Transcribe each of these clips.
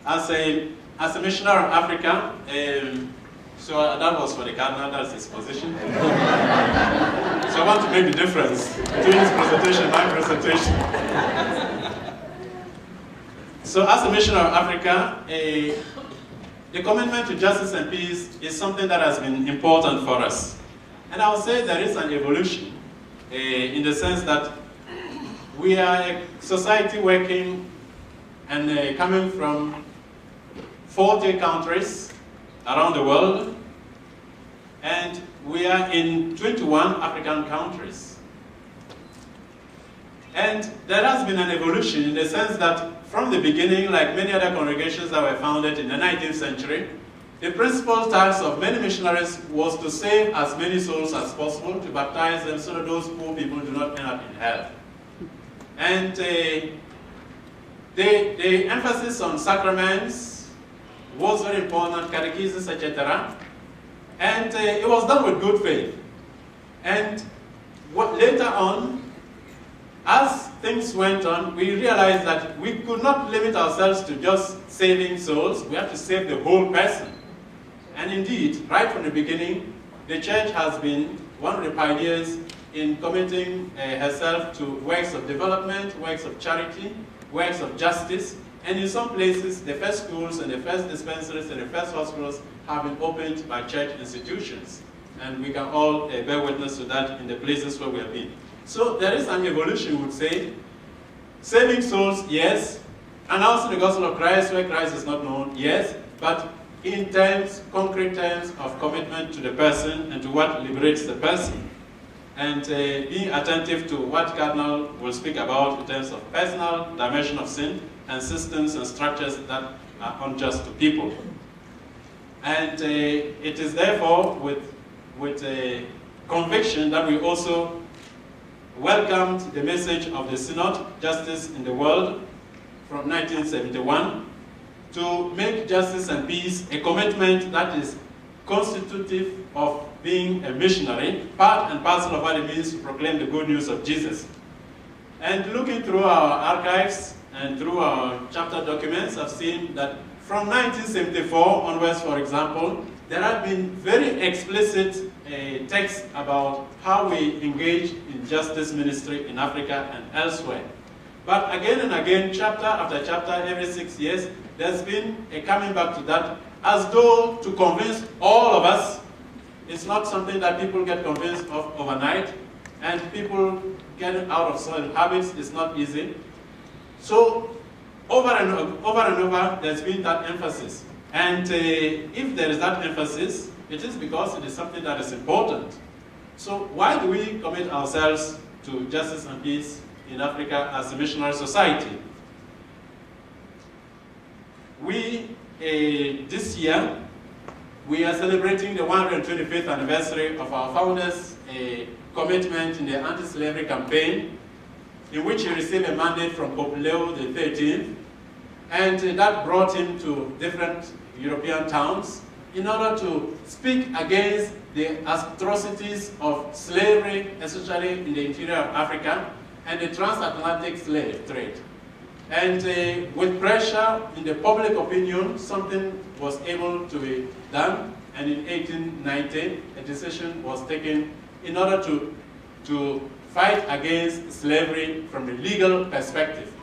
as a missionary of Africa, so that was for the Cardinal, that's his position. So I want to make the difference between his presentation and my presentation. So as a missionary of Africa, the commitment to justice and peace is something that has been important for us. And I would say there is an evolution in the sense that we are a society working and coming from 40 countries around the world, and we are in 21 African countries. And there has been an evolution in the sense that from the beginning, like many other congregations that were founded in the 19th century, the principal task of many missionaries was to save as many souls as possible, to baptize them so that those poor people do not end up in hell. And the emphasis on sacraments was very important, catechesis, etc. And it was done with good faith. And later on, as things went on, we realized that we could not limit ourselves to just saving souls. We have to save the whole person. And indeed, right from the beginning, the church has been one of the pioneers in committing herself to works of development, works of charity, works of justice. And in some places, the first schools and the first dispensaries and the first hospitals have been opened by church institutions. And we can all bear witness to that in the places where we have been. So there is an evolution, we would say. Saving souls, yes. Announcing the gospel of Christ where Christ is not known, yes. But in terms, concrete terms of commitment to the person and to what liberates the person. And being attentive to what Cardinal will speak about in terms of personal dimension of sin and systems and structures that are unjust to people. And it is therefore with a conviction that we also welcomed the message of the Synod, Justice in the World, from 1971, to make justice and peace a commitment that is constitutive of being a missionary, part and parcel of what it means to proclaim the good news of Jesus. And looking through our archives and through our chapter documents, I've seen that from 1974 onwards, for example, there have been very explicit texts about how we engage in justice ministry in Africa and elsewhere. But again and again, chapter after chapter, every 6 years, there's been a coming back to that, as though to convince all of us. It's not something that people get convinced of overnight, and people getting out of certain habits is not easy. So over and over, there's been that emphasis. And if there is that emphasis, it is because it is something that is important. So why do we commit ourselves to justice and peace in Africa as a missionary society? We, this year, we are celebrating the 125th anniversary of our founder's commitment in the anti-slavery campaign, in which he received a mandate from Pope Leo XIII, and that brought him to different European towns in order to speak against the atrocities of slavery, especially in the interior of Africa, and the transatlantic slave trade. And with pressure in the public opinion, something was able to be done, and in 1890, a decision was taken in order to fight against slavery from a legal perspective.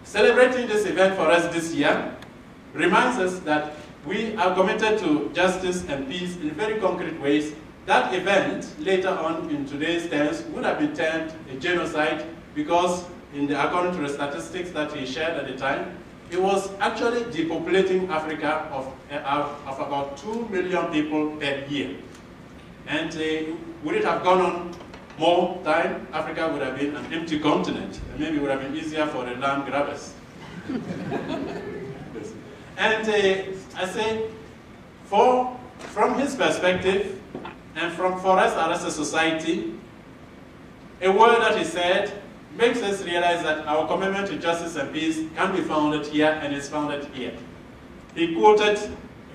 Celebrating this event for us this year reminds us that we are committed to justice and peace in very concrete ways. That event, later on in today's terms, would have been termed a genocide because, according to the statistics that he shared at the time, it was actually depopulating Africa of about 2 million people per year. And would it have gone on more time, Africa would have been an empty continent, and maybe it would have been easier for the land grabbers. And I say, from his perspective, and for us as a society, a word that he said makes us realize that our commitment to justice and peace can be founded here and is founded here. He quoted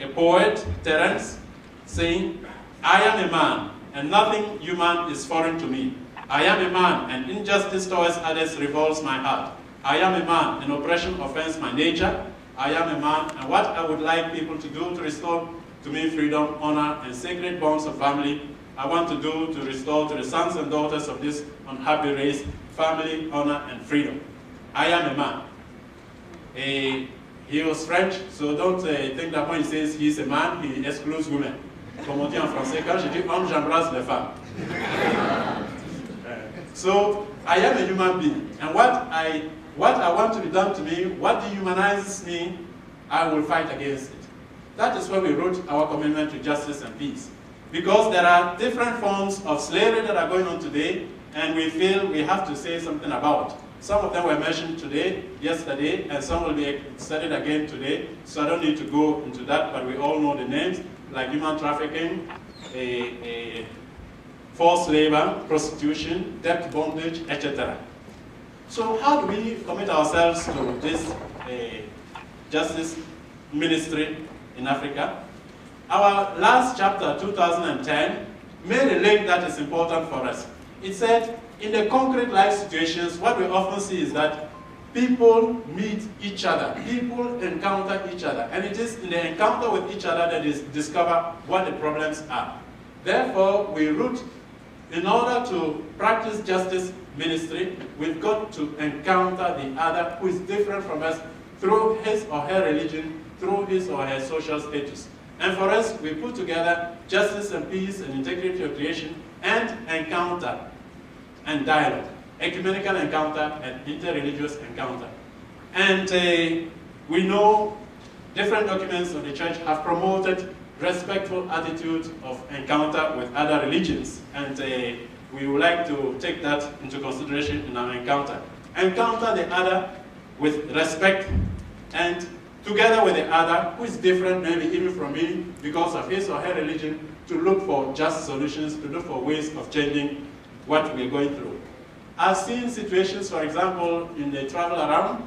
a poet, Terence, saying, "I am a man, and nothing human is foreign to me. I am a man, and injustice towards others revolves my heart. I am a man, and oppression offends my nature. I am a man, and what I would like people to do to restore to me freedom, honor, and sacred bonds of family, I want to do to restore to the sons and daughters of this unhappy race, family, honor, and freedom. I am a man. He was French, so don't think that when he says he's a man, he excludes women. Comme on dit en français, quand je dis homme, j'embrasse les femmes. So, I am a human being, and what I want to be done to me, what dehumanizes me, I will fight against it. That is why we wrote our commitment to justice and peace. Because there are different forms of slavery that are going on today, and we feel we have to say something about. Some of them were mentioned today, yesterday, and some will be studied again today, so I don't need to go into that, but we all know the names, like human trafficking, forced labor, prostitution, debt bondage, etc. So how do we commit ourselves to this justice ministry in Africa? Our last chapter, 2010, made a link that is important for us. It said, in the concrete life situations, what we often see is that people meet each other, people encounter each other, and it is in the encounter with each other that is discover what the problems are. Therefore, we root, in order to practice justice ministry, we've got to encounter the other who is different from us through his or her religion, through his or her social status. And for us, we put together justice and peace and integrity of creation and encounter and dialogue, ecumenical encounter and interreligious encounter. And we know different documents of the church have promoted respectful attitude of encounter with other religions. And we would like to take that into consideration in our encounter. Encounter the other with respect and together with the other who is different, maybe even from me, because of his or her religion, to look for just solutions, to look for ways of changing what we're going through. I've seen situations, for example, in the travel around.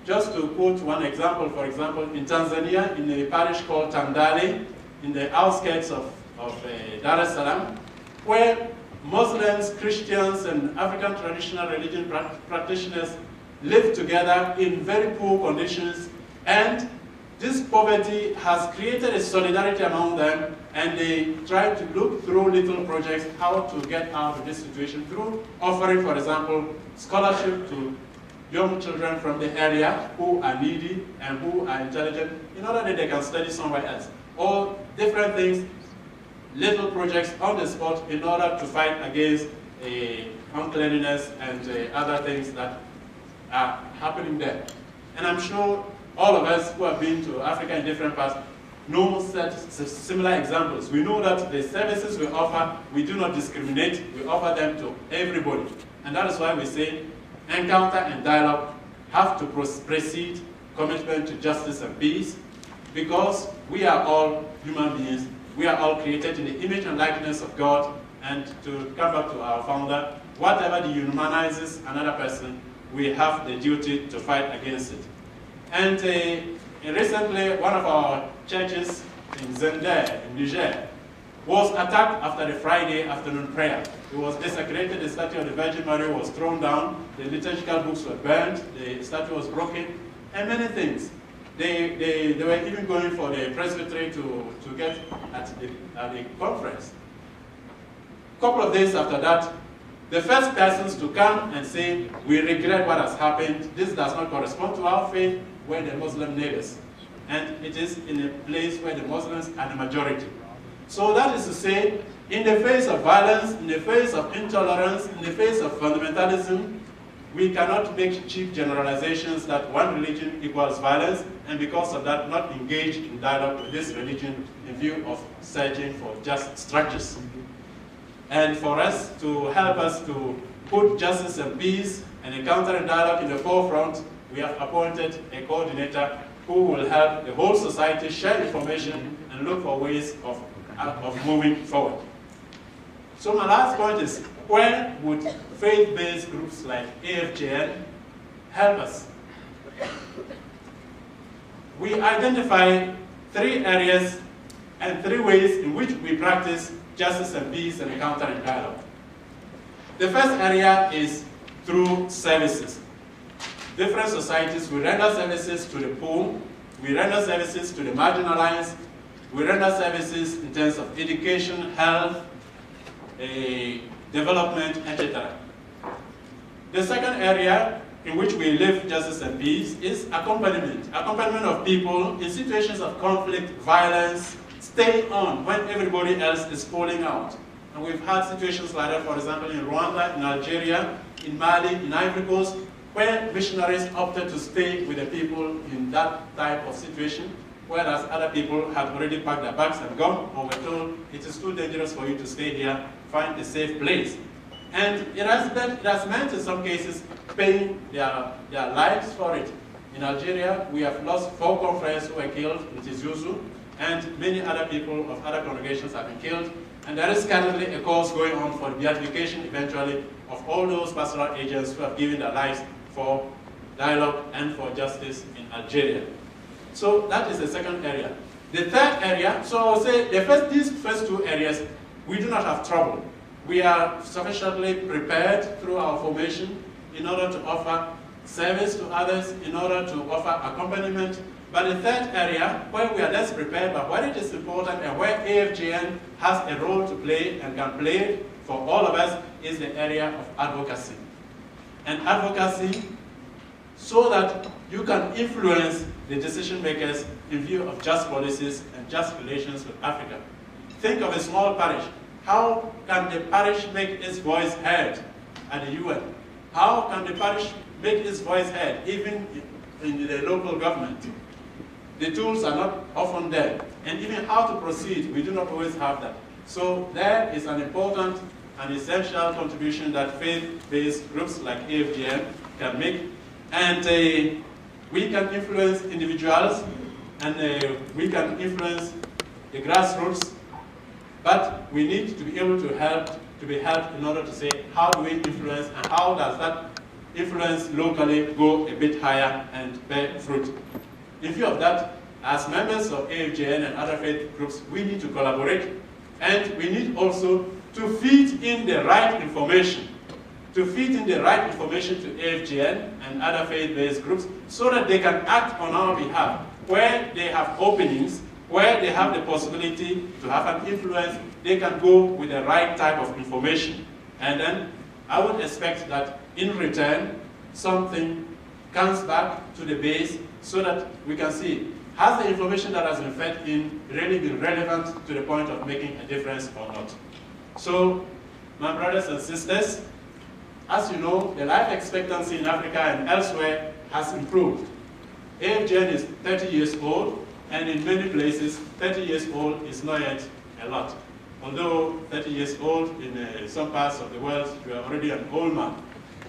Just to quote one example, for example, in Tanzania, in a parish called Tandale, in the outskirts of Dar es Salaam, where Muslims, Christians, and African traditional religion practitioners live together in very poor conditions, and this poverty has created a solidarity among them, and they try to look through little projects how to get out of this situation through offering, for example, scholarship to young children from the area who are needy and who are intelligent in order that they can study somewhere else. Or different things, little projects on the spot in order to fight against uncleanliness and other things that are happening there. And I'm sure all of us who have been to Africa in different parts know such similar examples. We know that the services we offer, we do not discriminate, we offer them to everybody. And that is why we say encounter and dialogue have to precede commitment to justice and peace, because we are all human beings, we are all created in the image and likeness of God, and to come back to our founder, whatever dehumanizes another person, we have the duty to fight against it. And recently, one of our churches in Zender, in Niger, was attacked after the Friday afternoon prayer. It was desecrated, the statue of the Virgin Mary was thrown down, the liturgical books were burned, the statue was broken, and many things. They were even going for the presbytery to get at the conference. A couple of days after that, the first persons to come and say, we regret what has happened, this does not correspond to our faith, were the Muslim neighbors. And it is in a place where the Muslims are the majority. So that is to say, in the face of violence, in the face of intolerance, in the face of fundamentalism, we cannot make cheap generalizations that one religion equals violence, and because of that, not engage in dialogue with this religion in view of searching for just structures. And for us to help us to put justice and peace and encounter and dialogue in the forefront, we have appointed a coordinator who will help the whole society share information and look for ways of moving forward. So my last point is, where would faith-based groups like AFJN help us? We identify 3 areas and 3 ways in which we practice justice and peace and encounter and dialogue. The first area is through services. Different societies will render services to the poor, We render services to the marginalized. We render services in terms of education, health, development, etc. The second area in which we live justice and peace is accompaniment. Accompaniment of people in situations of conflict, violence, staying on when everybody else is falling out. And we've had situations like that, for example, in Rwanda, in Algeria, in Mali, in Ivory Coast, where missionaries opted to stay with the people in that type of situation, whereas other people had already packed their bags and gone, or were told, it is too dangerous for you to stay here, find a safe place. And it has meant, in some cases, paying their lives for it. In Algeria, we have lost 4 confreres who were killed in Tizuzu, and many other people of other congregations have been killed. And there is currently a course going on for the beatification, eventually, of all those pastoral agents who have given their lives for dialogue and for justice in Algeria. So that is the second area. The third area, so I will say these first 2 areas, we do not have trouble. We are sufficiently prepared through our formation in order to offer service to others, in order to offer accompaniment. But the third area, where we are less prepared, but where it is important and where AFJN has a role to play and can play for all of us, is the area of advocacy. And advocacy so that you can influence the decision makers in view of just policies and just relations with Africa. Think of a small parish. How can the parish make its voice heard at the UN? How can the parish make its voice heard even in the local government? The tools are not often there. And even how to proceed, we do not always have that. So there is an important and essential contribution that faith-based groups like AFJN can make. And we can influence individuals, and we can influence the grassroots, but we need to be able to be helped in order to say, how do we influence, and how does that influence locally go a bit higher and bear fruit? In view of that, as members of AFJN and other faith groups, we need to collaborate, and we need also to feed in the right information. To feed in the right information to AFJN and other faith-based groups so that they can act on our behalf. Where they have openings, where they have the possibility to have an influence, they can go with the right type of information. And then I would expect that in return, something comes back to the base so that we can see, has the information that has been fed in really been relevant to the point of making a difference or not? So, my brothers and sisters, as you know, the life expectancy in Africa and elsewhere has improved. AFJN is 30 years old, and in many places, 30 years old is not yet a lot. Although 30 years old in some parts of the world, you are already an old man.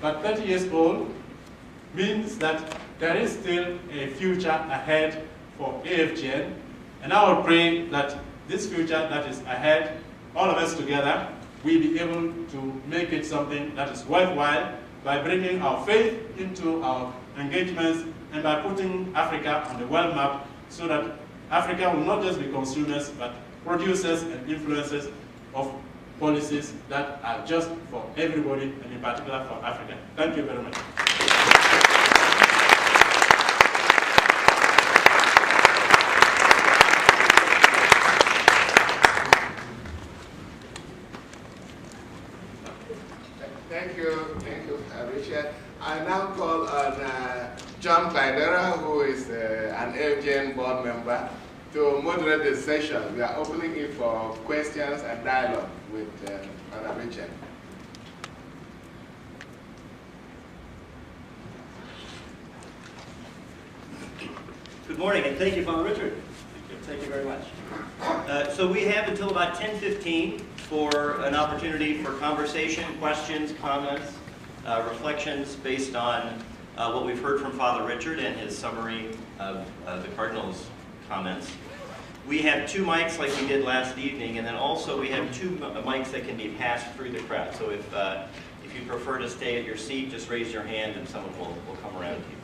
But 30 years old means that there is still a future ahead for AFJN, and I will pray that this future that is ahead, all of us together, we'll be able to make it something that is worthwhile by bringing our faith into our engagements and by putting Africa on the world map so that Africa will not just be consumers but producers and influencers of policies that are just for everybody and in particular for Africa. Thank you very much. Thank you, Richard. I now call on John Kleinera, who is an AFJN board member, to moderate the session. We are opening it for questions and dialogue with Father Richard. Good morning, and thank you, Father Richard. Thank you very much. So we have until about 10:15 for an opportunity for conversation, questions, comments, reflections based on what we've heard from Father Richard and his summary of the Cardinal's comments. We have 2 mics like we did last evening, and then also we have 2 mics that can be passed through the crowd. So if you prefer to stay at your seat, just raise your hand and someone will come around to you.